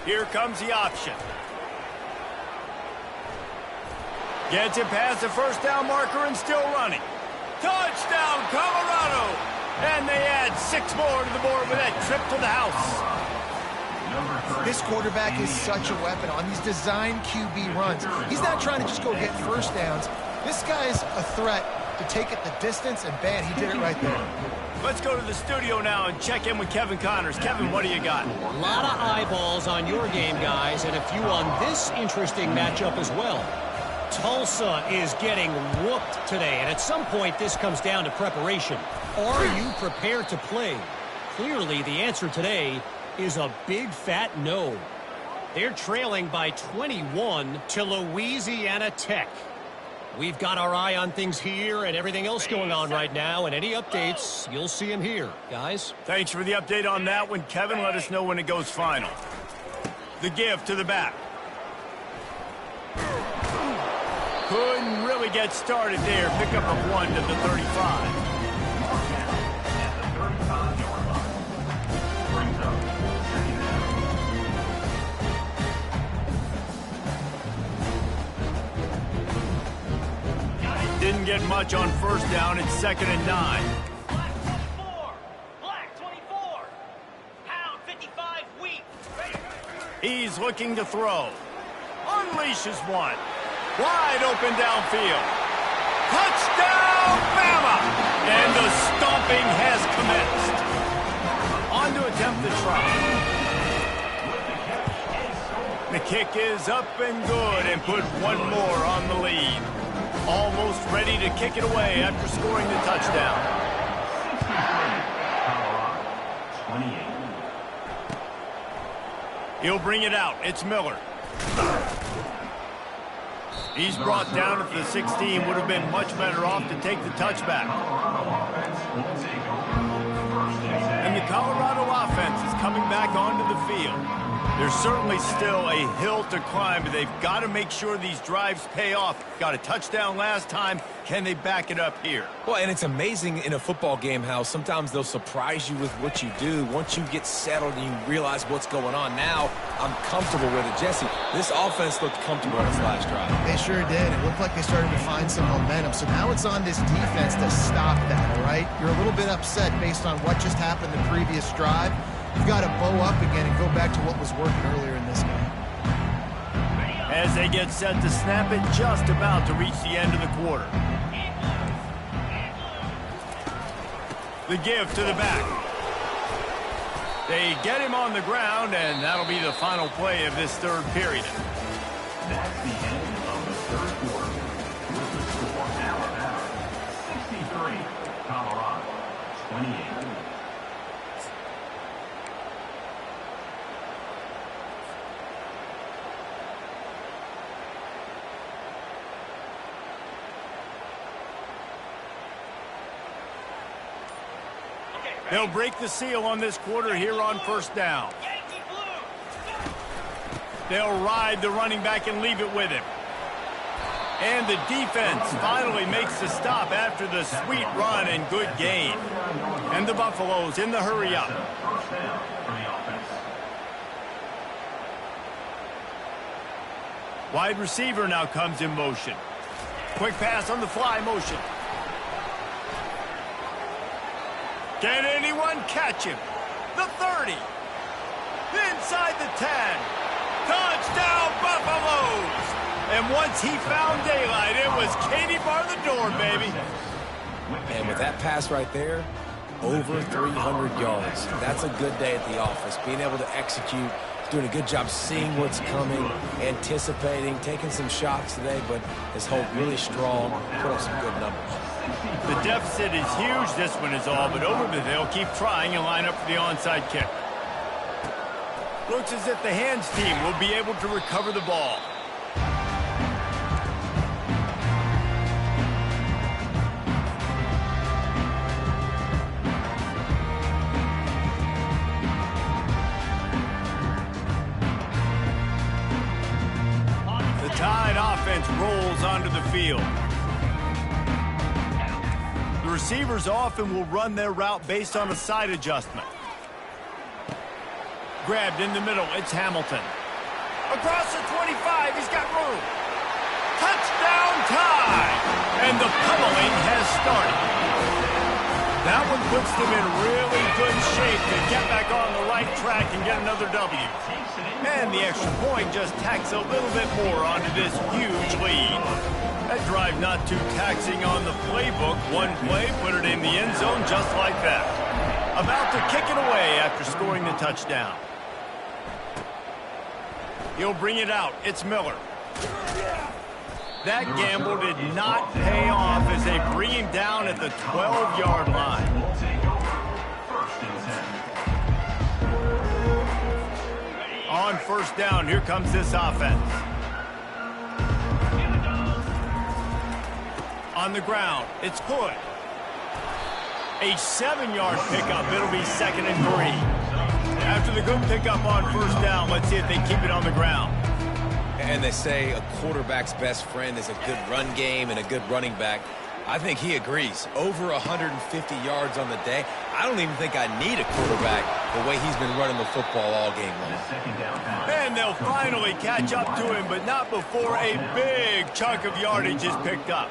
Here comes the option. Gets it past the first down marker and still running. Touchdown, Colorado! And they add 6 more to the board with that trip to the house. This quarterback is such a weapon on these design QB runs. He's not trying to just go get first downs. This guy's a threat to take it the distance, and bam, he did it right there. Let's go to the studio now and check in with Kevin Connors. Kevin, what do you got? A lot of eyeballs on your game, guys, and a few on this interesting matchup as well. Tulsa is getting whooped today, and at some point this comes down to preparation. Are you prepared to play? Clearly, the answer today is a big fat no. They're trailing by 21 to Louisiana Tech. We've got our eye on things here and everything else going on right now, and any updates, you'll see them here, guys. Thanks for the update on that one, Kevin. Let us know when it goes final. The give to the back. Couldn't really get started there. Pick up a 1 to the 35. Didn't get much on first down. It's 2nd and 9. Black 24. Black 24. Pound 55 weak. He's looking to throw. Unleashes one. Wide open downfield. Touchdown, Bama! And the stomping has commenced. On to attempt the try. kick is up and good and put one more on the lead. Almost ready to kick it away after scoring the touchdown. 28. He'll bring it out. It's Miller. He's brought down at the 16. Would have been much better off to take the touchback. And the Colorado offense is coming back onto the field. There's certainly still a hill to climb, but they've got to make sure these drives pay off. Got a touchdown last time. Can they back it up here? Well, and it's amazing in a football game how sometimes they'll surprise you with what you do. Once you get settled and you realize what's going on, now I'm comfortable with it. Jesse, this offense looked comfortable on its last drive. They sure did. It looked like they started to find some momentum. So now it's on this defense to stop that, all right? You're a little bit upset based on what just happened the previous drive. You've got to bow up again and go back to what was working earlier in this game. As they get set to snap it, just about to reach the end of the quarter. The give to the back. They get him on the ground, and that'll be the final play of this third period. That's the end of the third quarter. With the score, Alabama 63, Colorado 28. They'll break the seal on this quarter here on first down. They'll ride the running back and leave it with him. And the defense finally makes the stop after the sweet run and good gain. And the Buffaloes in the hurry up. Wide receiver now comes in motion. Quick pass on the fly motion. Can anyone catch him? The 30. Inside the 10. Touchdown, Buffaloes! And once he found daylight, it was Katie bar the door, baby. And with that pass right there, over 300 yards. That's a good day at the office. Being able to execute, doing a good job seeing what's coming, anticipating, taking some shots today, but his hold really strong, put up some good numbers. The deficit is huge. This one is all but over, but they'll keep trying and line up for the onside kick. Looks as if the hands team will be able to recover the ball. The Tide offense rolls onto the field. The receivers often will run their route based on a side adjustment. Grabbed in the middle, it's Hamilton. Across the 25, he's got room. Touchdown Tide! And the pummeling has started. That one puts them in really good shape to get back on the right track and get another W. And the extra point just tacks a little bit more onto this huge lead. That drive not too taxing on the playbook. One play, put it in the end zone just like that. About to kick it away after scoring the touchdown. He'll bring it out. It's Miller. That gamble did not pay off as they bring him down at the 12-yard line. On first down, here comes this offense. On the ground, it's Hood. A 7-yard pickup. It'll be 2nd and 3. After the good pickup on first down, let's see if they keep it on the ground. And they say a quarterback's best friend is a good run game and a good running back. I think he agrees. Over 150 yards on the day. I don't even think I need a quarterback the way he's been running the football all game long. And they'll finally catch up to him, but not before a big chunk of yardage is picked up.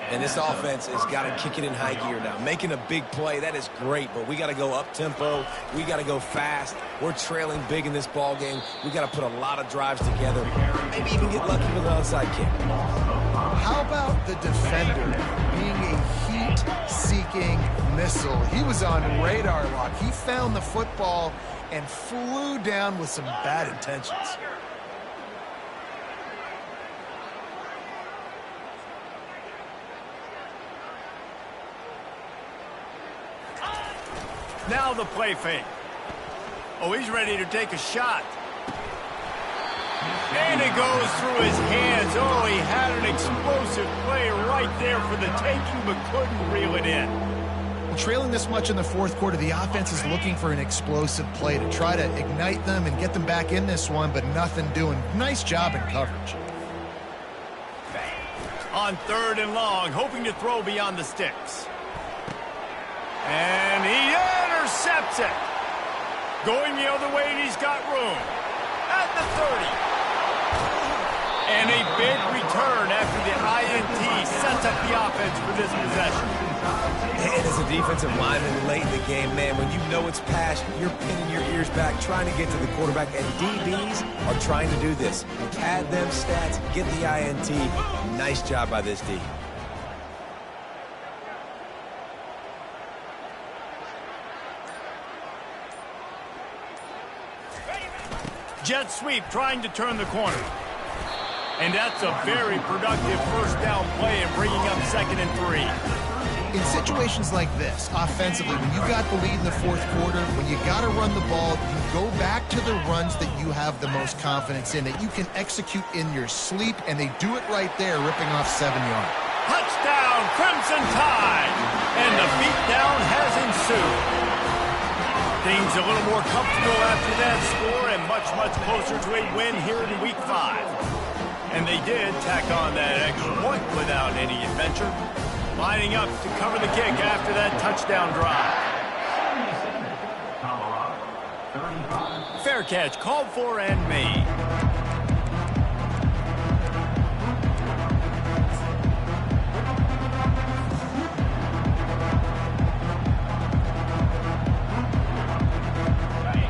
And this offense has got to kick it in high gear now. Making a big play, that is great, but we got to go up-tempo. We got to go fast. We're trailing big in this ball game. We got to put a lot of drives together, maybe even get lucky with an onside kick. How about the defender being a heat-seeking missile? He was on radar lock. He found the football and flew down with some bad intentions. Now the play fake. Oh, he's ready to take a shot. And it goes through his hands. Oh, he had an explosive play right there for the taking, but couldn't reel it in. Well, trailing this much in the fourth quarter, the offense is looking for an explosive play to try to ignite them and get them back in this one, but nothing doing. Nice job in coverage. On 3rd and long, hoping to throw beyond the sticks. And he intercepts it. Going the other way, and he's got room. At the 30. And a big return after the INT sets up the offense for this possession. And as a defensive lineman late in the game, man, when you know it's passed, you're pinning your ears back, trying to get to the quarterback, and DBs are trying to do this. Pad them stats, get the INT. Nice job by this D. Jet sweep trying to turn the corner. And that's a very productive first down play and bringing up 2nd and 3. In situations like this, offensively, when you got the lead in the fourth quarter, when you got to run the ball, you go back to the runs that you have the most confidence in, that you can execute in your sleep, and they do it right there, ripping off 7 yards. Touchdown, Crimson Tide! And the beatdown has ensued. Things a little more comfortable after that score and much, much closer to a win here in Week 5. And they did tack on that extra point without any adventure, lining up to cover the kick after that touchdown drive. Fair catch called for and made.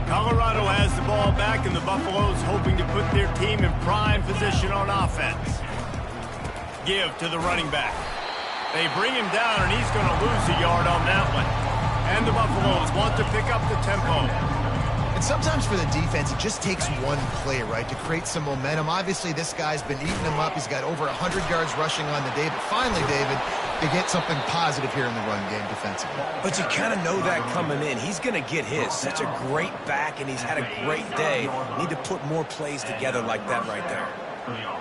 Colorado has the ball back, and the Buffaloes hoping to put their team in prime position on offense. Give to the running back. They bring him down, and he's going to lose a yard on that one. And the Buffaloes want to pick up the tempo. And sometimes for the defense, it just takes one play, right, to create some momentum. Obviously, this guy's been eating them up. He's got over 100 yards rushing on the day. But finally, David, they get something positive here in the run game defensively. But you kind of know that coming in. He's going to get his. Such a great back, and he's had a great day. Need to put more plays together like that right there.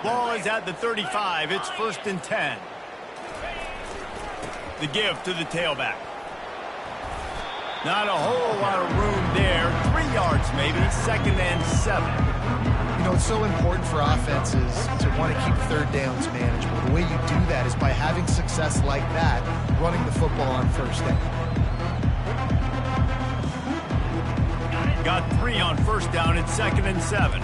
Ball is at the 35. It's 1st and 10. The give to the tailback. Not a whole lot of room there. 3 yards maybe. 2nd and 7. You know, it's so important for offenses to want to keep 3rd downs manageable. The way you do that is by having success like that, running the football on 1st down. Got 3 on 1st down. It's 2nd and 7.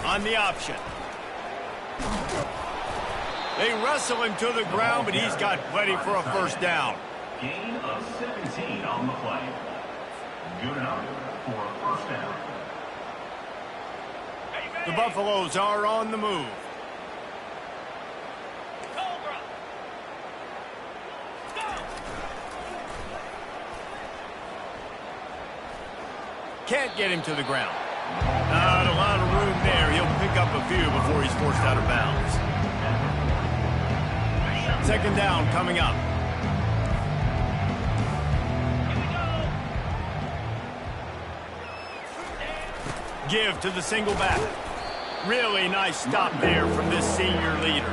On the option. They wrestle him to the ground, but he's got plenty for a 1st down. Gain of 17 on the play. Good enough for a 1st down. The Buffaloes are on the move. Cobra. Go. Can't get him to the ground. Not a lot of room there. He'll pick up a few before he's forced out of bounds. 2nd down coming up. Give to the single back. Really nice stop there from this senior leader.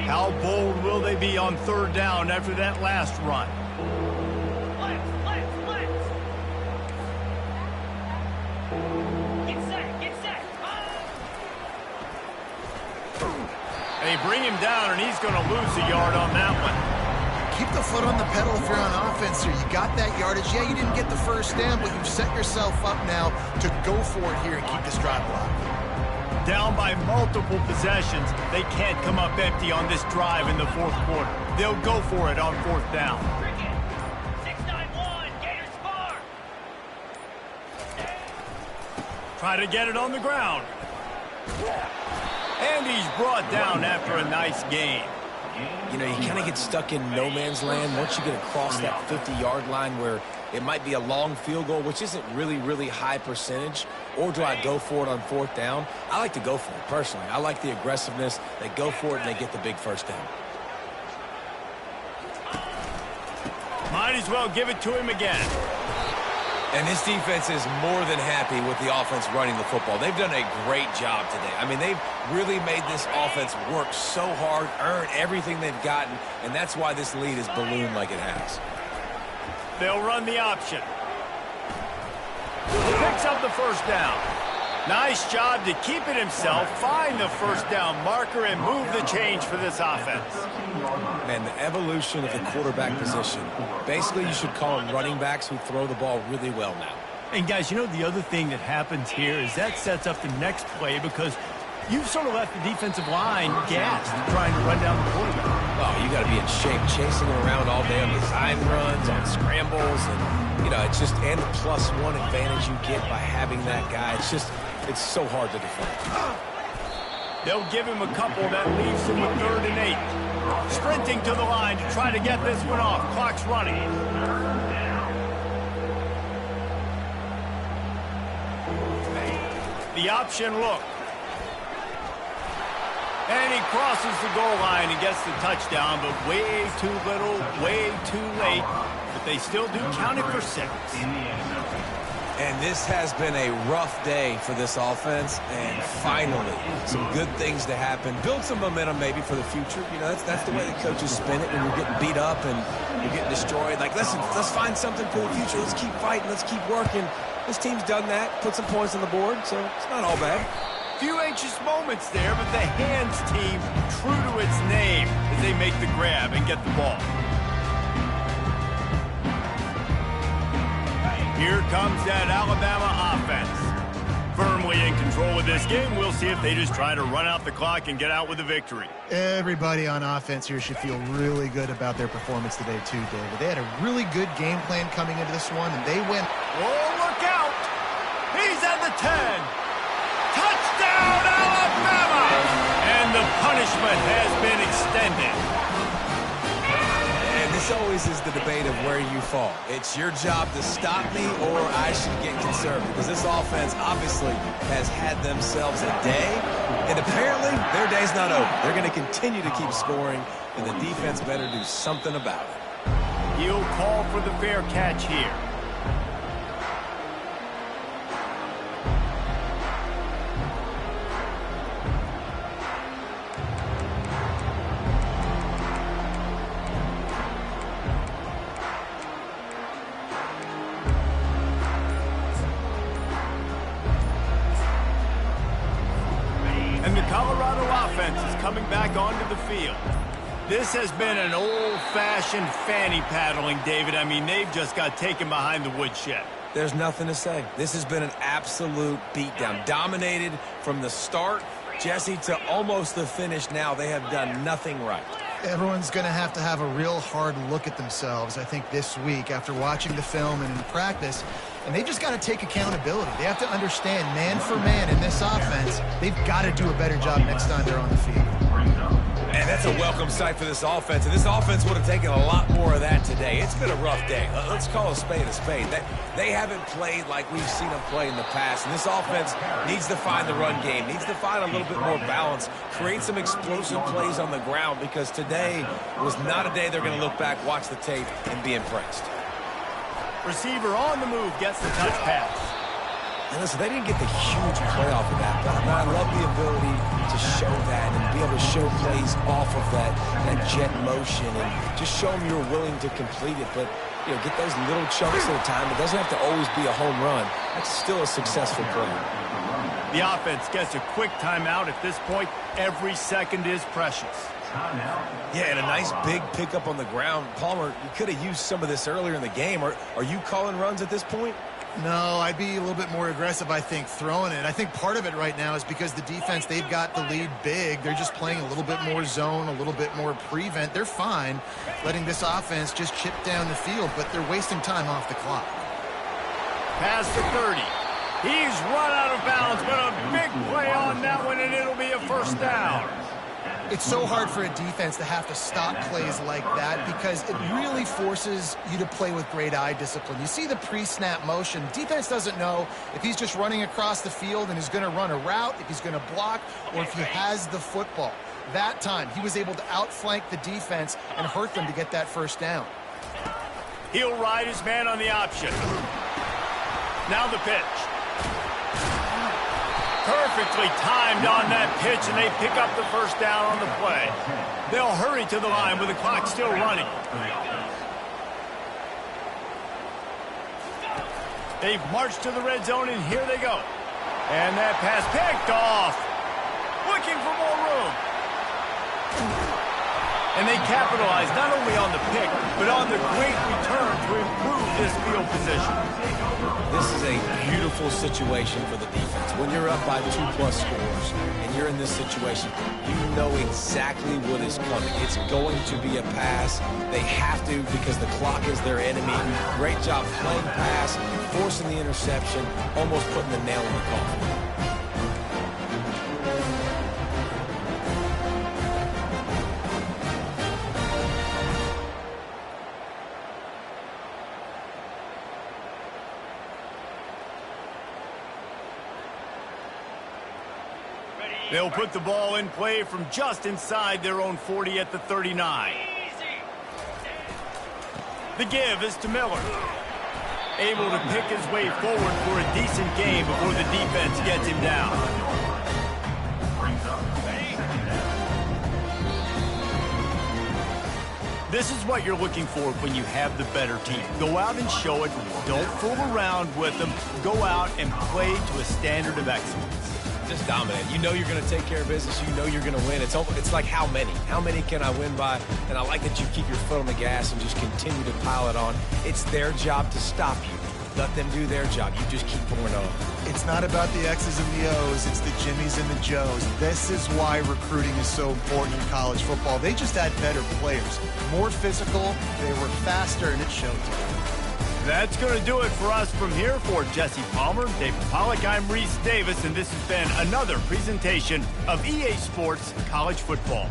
How bold will they be on 3rd down after that last run? They bring him down, and he's going to lose a yard on that one. Keep the foot on the pedal if you're on offense here. You got that yardage. Yeah, you didn't get the 1st down, but you've set yourself up now to go for it here and keep this drive alive. Down by multiple possessions, they can't come up empty on this drive in the 4th quarter. They'll go for it on 4th down. 691, Gators Farm. Try to get it on the ground. And he's brought down after a nice game. You know, you kind of get stuck in no man's land once you get across that 50-yard line where It might be a long field goal, which isn't really high percentage. Or do I go for it on 4th down? I like to go for it, personally. I like the aggressiveness. They go for it, and they get the big first down. Might as well give it to him again. And this defense is more than happy with the offense running the football. They've done a great job today. I mean, they've really made this offense work so hard, earn everything they've gotten, and that's why this lead is ballooned like it has. They'll run the option. He picks up the first down. Nice job to keep it himself, find the first down marker, and move the change for this offense. Man, the evolution of the quarterback position. Basically, you should call them running backs who throw the ball really well now. And guys, you know, the other thing that happens here is that sets up the next play because you've sort of left the defensive line gassed trying to run down the quarterback. Oh, you got to be in shape, chasing him around all day on design runs, on scrambles, and, you know, it's just, and the +1 advantage you get by having that guy. It's so hard to defend. They'll give him a couple that leaves him with 3rd and 8. Sprinting to the line to try to get this one off. Clock's running. The option look. And he crosses the goal line and gets the touchdown, but way too little, way too late. But they still do count it for 6. And this has been a rough day for this offense, and finally, some good things to happen. Build some momentum maybe for the future. You know, that's the way the coaches spin it when you're getting beat up and you're getting destroyed. Like, listen, let's find something for the future. Let's keep fighting. Let's keep working. This team's done that, put some points on the board, so it's not all bad. Few anxious moments there, but the hands team true to its name as they make the grab and get the ball. Here comes that Alabama offense. Firmly in control of this game. We'll see if they just try to run out the clock and get out with a victory. Everybody on offense here should feel really good about their performance today too, David. They had a really good game plan coming into this one, and they went. Oh, look out! He's at the 10. Touchdown, Alabama! And the punishment has been extended. And this always is the debate of where you fall. It's your job to stop me, or I should get conservative. Because this offense obviously has had themselves a day, and apparently their day's not over. They're going to continue to keep scoring, and the defense better do something about it. He'll call for the fair catch here. Coming back onto the field. This has been an old-fashioned fanny paddling, David. I mean, they've just got taken behind the woodshed. There's nothing to say. This has been an absolute beatdown. Dominated from the start, Jesse, to almost the finish now. They have done nothing right. Everyone's going to have a real hard look at themselves, I think, this week after watching the film and in practice. And they just got to take accountability. They have to understand, man for man in this offense, they've got to do a better job next time they're on the field. Man, that's a welcome sight for this offense. And this offense would have taken a lot more of that today. It's been a rough day. Let's call a spade a spade. They haven't played like we've seen them play in the past. And this offense needs to find the run game, needs to find a little bit more balance, create some explosive plays on the ground, because today was not a day they're going to look back, watch the tape, and be impressed. Receiver on the move, gets the touch pass. And listen, they didn't get the huge play off of that, but I love the ability to show that and be able to show plays off of that jet motion and just show them you're willing to complete it. But, you know, get those little chunks at a time. It doesn't have to always be a home run. That's still a successful play. The offense gets a quick timeout. At this point, every second is precious. Yeah, and a nice big pickup on the ground. Palmer, you could have used some of this earlier in the game. Are you calling runs at this point? No, I'd be a little bit more aggressive, I think, throwing it. I think part of it right now is because the defense, they've got the lead big. They're just playing a little bit more zone, a little bit more prevent. They're fine letting this offense just chip down the field, but they're wasting time off the clock. Past the 30. He's run out of bounds, but a big play on that one, and it'll be a first down. It's so hard for a defense to have to stop plays like that because it really forces you to play with great eye discipline. You see the pre-snap motion. Defense doesn't know if he's just running across the field and is going to run a route, if he's going to block, or if he has the football. That time, he was able to outflank the defense and hurt them to get that first down. He'll ride his man on the option. Now the pitch. Perfectly timed on that pitch, and they pick up the first down on the play. They'll hurry to the line with the clock still running. They've marched to the red zone, and here they go. And that pass picked off. Looking for more room. And they capitalize not only on the pick, but on the great return to improve this field position. This is a beautiful situation for the defense. When you're up by 2+ scores and you're in this situation, you know exactly what is coming. It's going to be a pass. They have to because the clock is their enemy. Great job playing pass, forcing the interception, almost putting the nail in the coffin. They'll put the ball in play from just inside their own 40 at the 39. The give is to Miller. Able to pick his way forward for a decent game before the defense gets him down. This is what you're looking for when you have the better team. Go out and show it. Don't fool around with them. Go out and play to a standard of excellence. Just dominate. You know you're going to take care of business. You know you're going to win. It's like how many? How many can I win by? And I like that you keep your foot on the gas and just continue to pile it on. It's their job to stop you. Let them do their job. You just keep pouring on. It's not about the X's and the O's. It's the Jimmies and the Joes. This is why recruiting is so important in college football. They just had better players. More physical. They were faster, and it showed. That's going to do it for us from here. For Jesse Palmer, David Pollack, I'm Reese Davis, and this has been another presentation of EA Sports College Football.